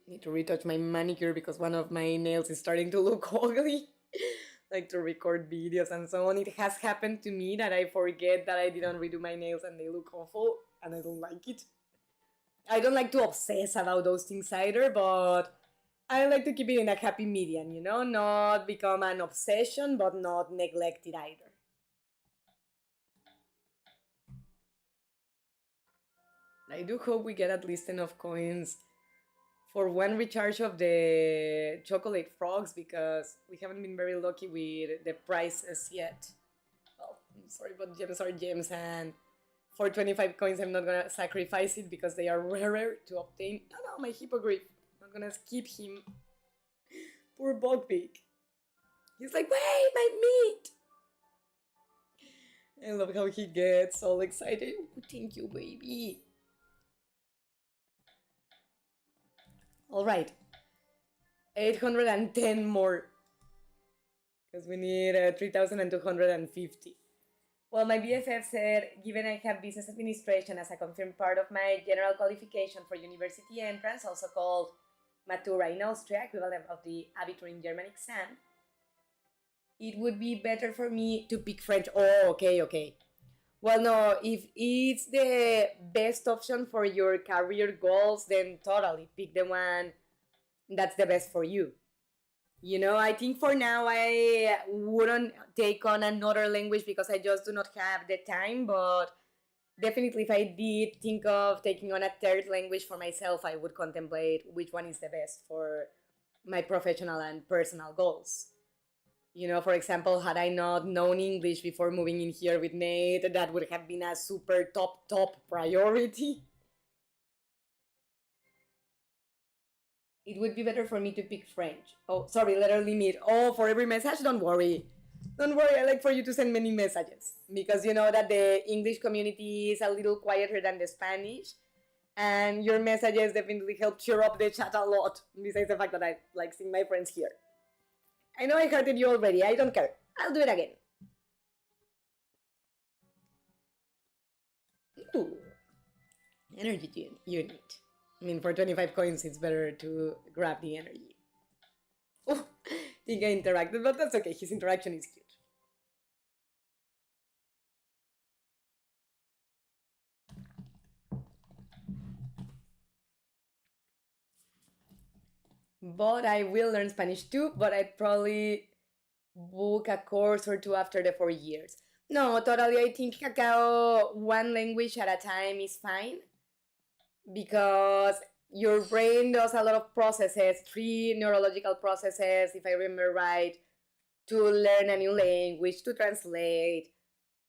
Need to retouch my manicure because one of my nails is starting to look ugly. Like to record videos and so on. It has happened to me that I forget that I didn't redo my nails and they look awful, and I don't like it. I don't like to obsess about those things either, but I like to keep it in a happy medium, you know? Not become an obsession, but not neglect it either. I do hope we get at least enough coins for one recharge of the chocolate frogs, because we haven't been very lucky with the prices yet. Well, I'm sorry, but gems are gems, and for 25 coins I'm not gonna sacrifice it because they are rarer to obtain. No, my hippogriff. I'm not gonna skip him. Poor Bugbeak. He's like, wait, my meat! I love how he gets all excited. Oh, thank you, baby. Alright. 810 more. Because we need 3,250. Well, my BFF said, given I have business administration as a confirmed part of my general qualification for university entrance, also called Matura in Austria, equivalent of the Abitur in German exam, it would be better for me to pick French. Oh, okay. Well, no, if it's the best option for your career goals, then totally pick the one that's the best for you. You know, I think for now I wouldn't take on another language because I just do not have the time, but definitely if I did think of taking on a third language for myself, I would contemplate which one is the best for my professional and personal goals. You know, for example, had I not known English before moving in here with Nate, that would have been a super top priority. it would be better for me to pick French. Oh, sorry, letter limit. Oh, for every message? Don't worry. Don't worry, I like for you to send many messages because you know that the English community is a little quieter than the Spanish, and your messages definitely help cheer up the chat a lot, besides the fact that I like seeing my friends here. I know I hurted you already, I don't care. I'll do it again. Ooh. Energy unit. I mean, for 25 coins, it's better to grab the energy. Oh, I think I interacted, but that's okay. His interaction is cute. But I will learn Spanish too, but I'd probably book a course or two after the 4 years. No, totally. I think cacao, one language at a time is fine because your brain does a lot of processes, three neurological processes, if I remember right, to learn a new language, to translate.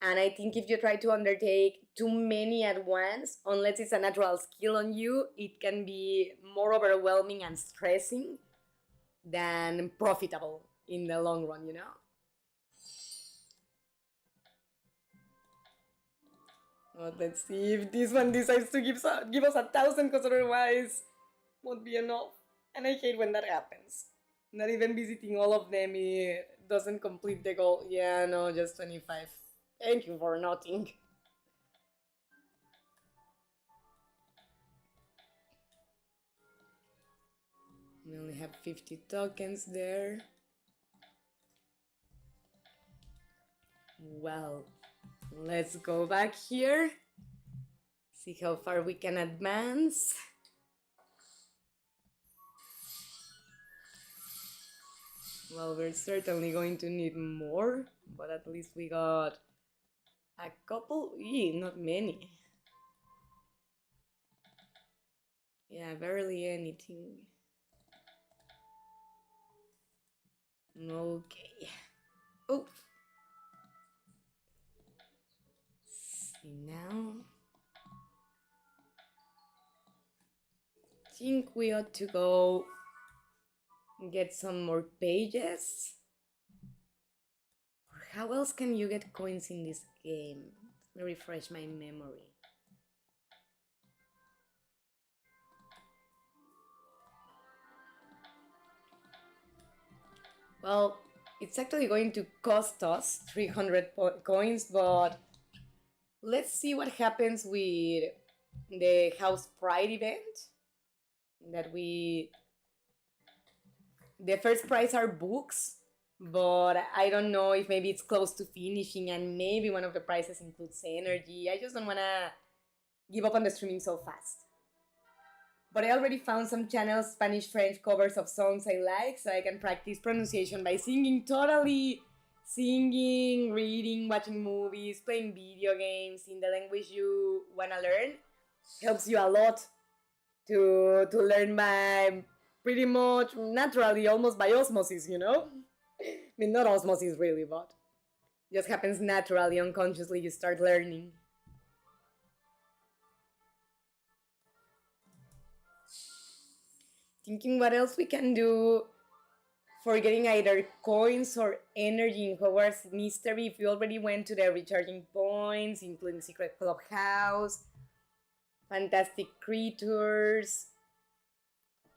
And I think if you try to undertake too many at once, unless it's a natural skill on you, it can be more overwhelming and stressing than profitable in the long run, you know? But let's see if this one decides to give us 1,000, because otherwise won't be enough. And I hate when that happens. Not even visiting all of them, it doesn't complete the goal. Yeah, no, just 25. Thank you for nothing. We only have 50 tokens there. Well, let's go back here. See how far we can advance. Well, we're certainly going to need more, but at least we got a couple. Not many. Yeah, barely anything. Okay. Oh. See now. I think we ought to go get some more pages. How else can you get coins in this game? Let me refresh my memory. Well, it's actually going to cost us 300 coins, but let's see what happens with the House Pride event. The first prize are books, but I don't know if maybe it's close to finishing and maybe one of the prizes includes energy. I just don't want to give up on the streaming so fast. But I already found some channels, Spanish-French covers of songs I like, so I can practice pronunciation by singing, totally singing, reading, watching movies, playing video games in the language you want to learn. Helps you a lot to learn by pretty much naturally, almost by osmosis, you know? I mean, not osmosis really, but just happens naturally, unconsciously, you start learning. Thinking what else we can do for getting either coins or energy in Hogwarts Mystery. If we already went to the recharging points, including Secret Clubhouse, Fantastic Creatures,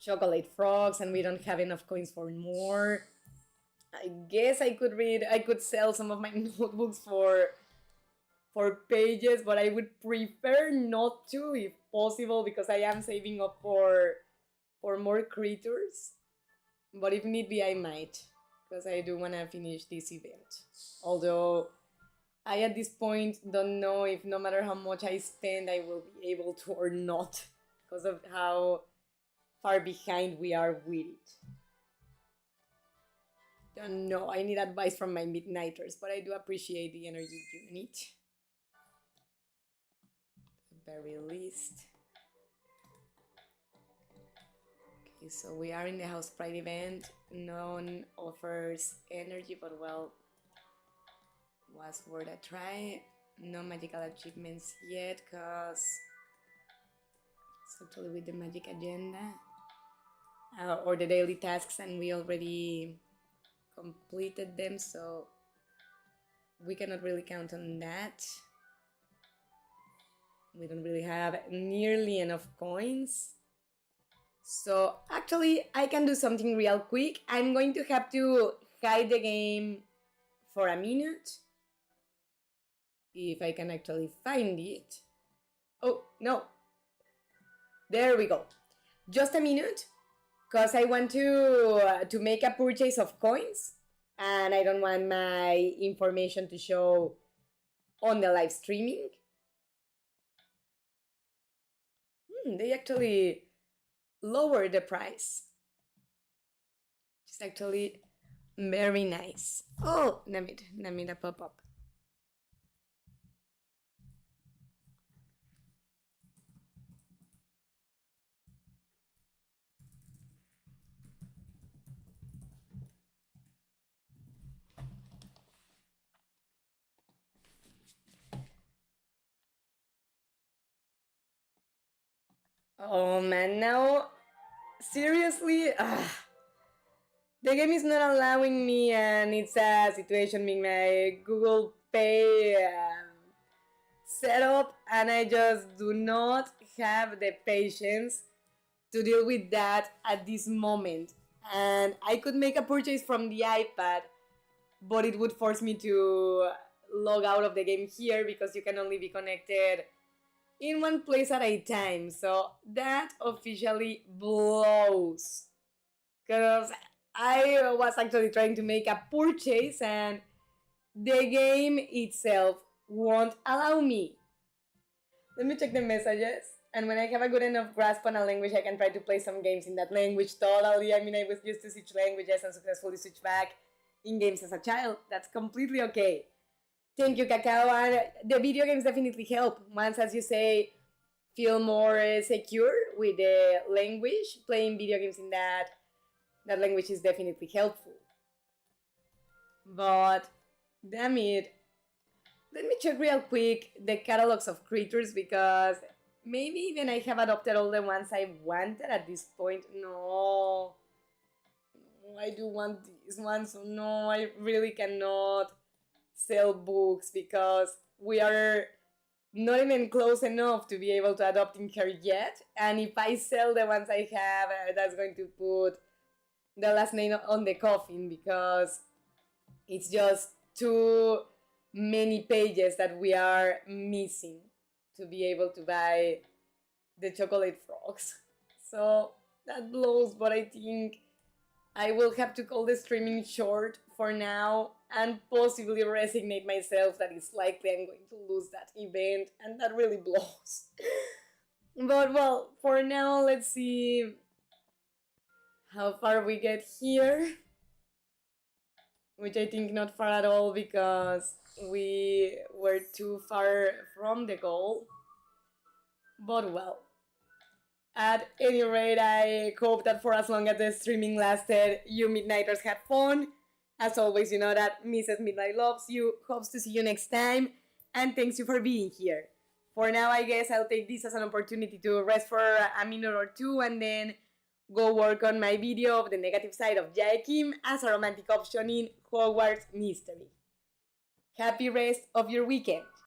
Chocolate Frogs, and we don't have enough coins for more. I guess I could sell some of my notebooks for pages, but I would prefer not to if possible because I am saving up for more creatures. But if need be, I might, because I do want to finish this event. Although I at this point don't know if no matter how much I spend, I will be able to or not, because of how far behind we are with it. Don't know, I need advice from my midnighters, but I do appreciate the energy unit. At the very least. Okay, so we are in the House Pride event. None offers energy, but well, was worth a try. No magical achievements yet, cause it's actually with the magic agenda. or the daily tasks, and we already completed them, so we cannot really count on that. We don't really have nearly enough coins. So actually, I can do something real quick. I'm going to have to hide the game for a minute. If I can actually find it. Oh, no. There we go. Just a minute, because I want to make a purchase of coins, and I don't want my information to show on the live streaming. They actually lowered the price. It's actually very nice. Oh, let me pop up. Oh man, now seriously, the game is not allowing me, and it's a situation being my Google Pay setup, and I just do not have the patience to deal with that at this moment. And I could make a purchase from the iPad, but it would force me to log out of the game here because you can only be connected in one place at a time. So that officially blows. Because I was actually trying to make a purchase and the game itself won't allow me. Let me check the messages. And when I have a good enough grasp on a language, I can try to play some games in that language. Totally. I mean, I was used to switch languages and successfully switch back in games as a child. That's completely okay. Thank you, Cacao. And the video games definitely help. Once, as you say, feel more secure with the language. Playing video games in that language is definitely helpful. But damn it, let me check real quick the catalogs of creatures, because maybe even I have adopted all the ones I wanted at this point. No, I do want this one, so no, I really cannot sell books because we are not even close enough to be able to adopt in her yet. And if I sell the ones I have, that's going to put the last name on the coffin, because it's just too many pages that we are missing to be able to buy the chocolate frogs. So that blows, but I think I will have to call the streaming short for now and possibly resignate myself that it's likely I'm going to lose that event, and that really blows. But well, for now, let's see how far we get here, which I think not far at all because we were too far from the goal. But well, at any rate, I hope that for as long as the streaming lasted, you Midnighters had fun. As always, you know that Mrs. Midnight loves you, hopes to see you next time, and thanks you for being here. For now, I guess I'll take this as an opportunity to rest for a minute or two and then go work on my video of the negative side of Jaekim as a romantic option in Hogwarts Mystery. Happy rest of your weekend!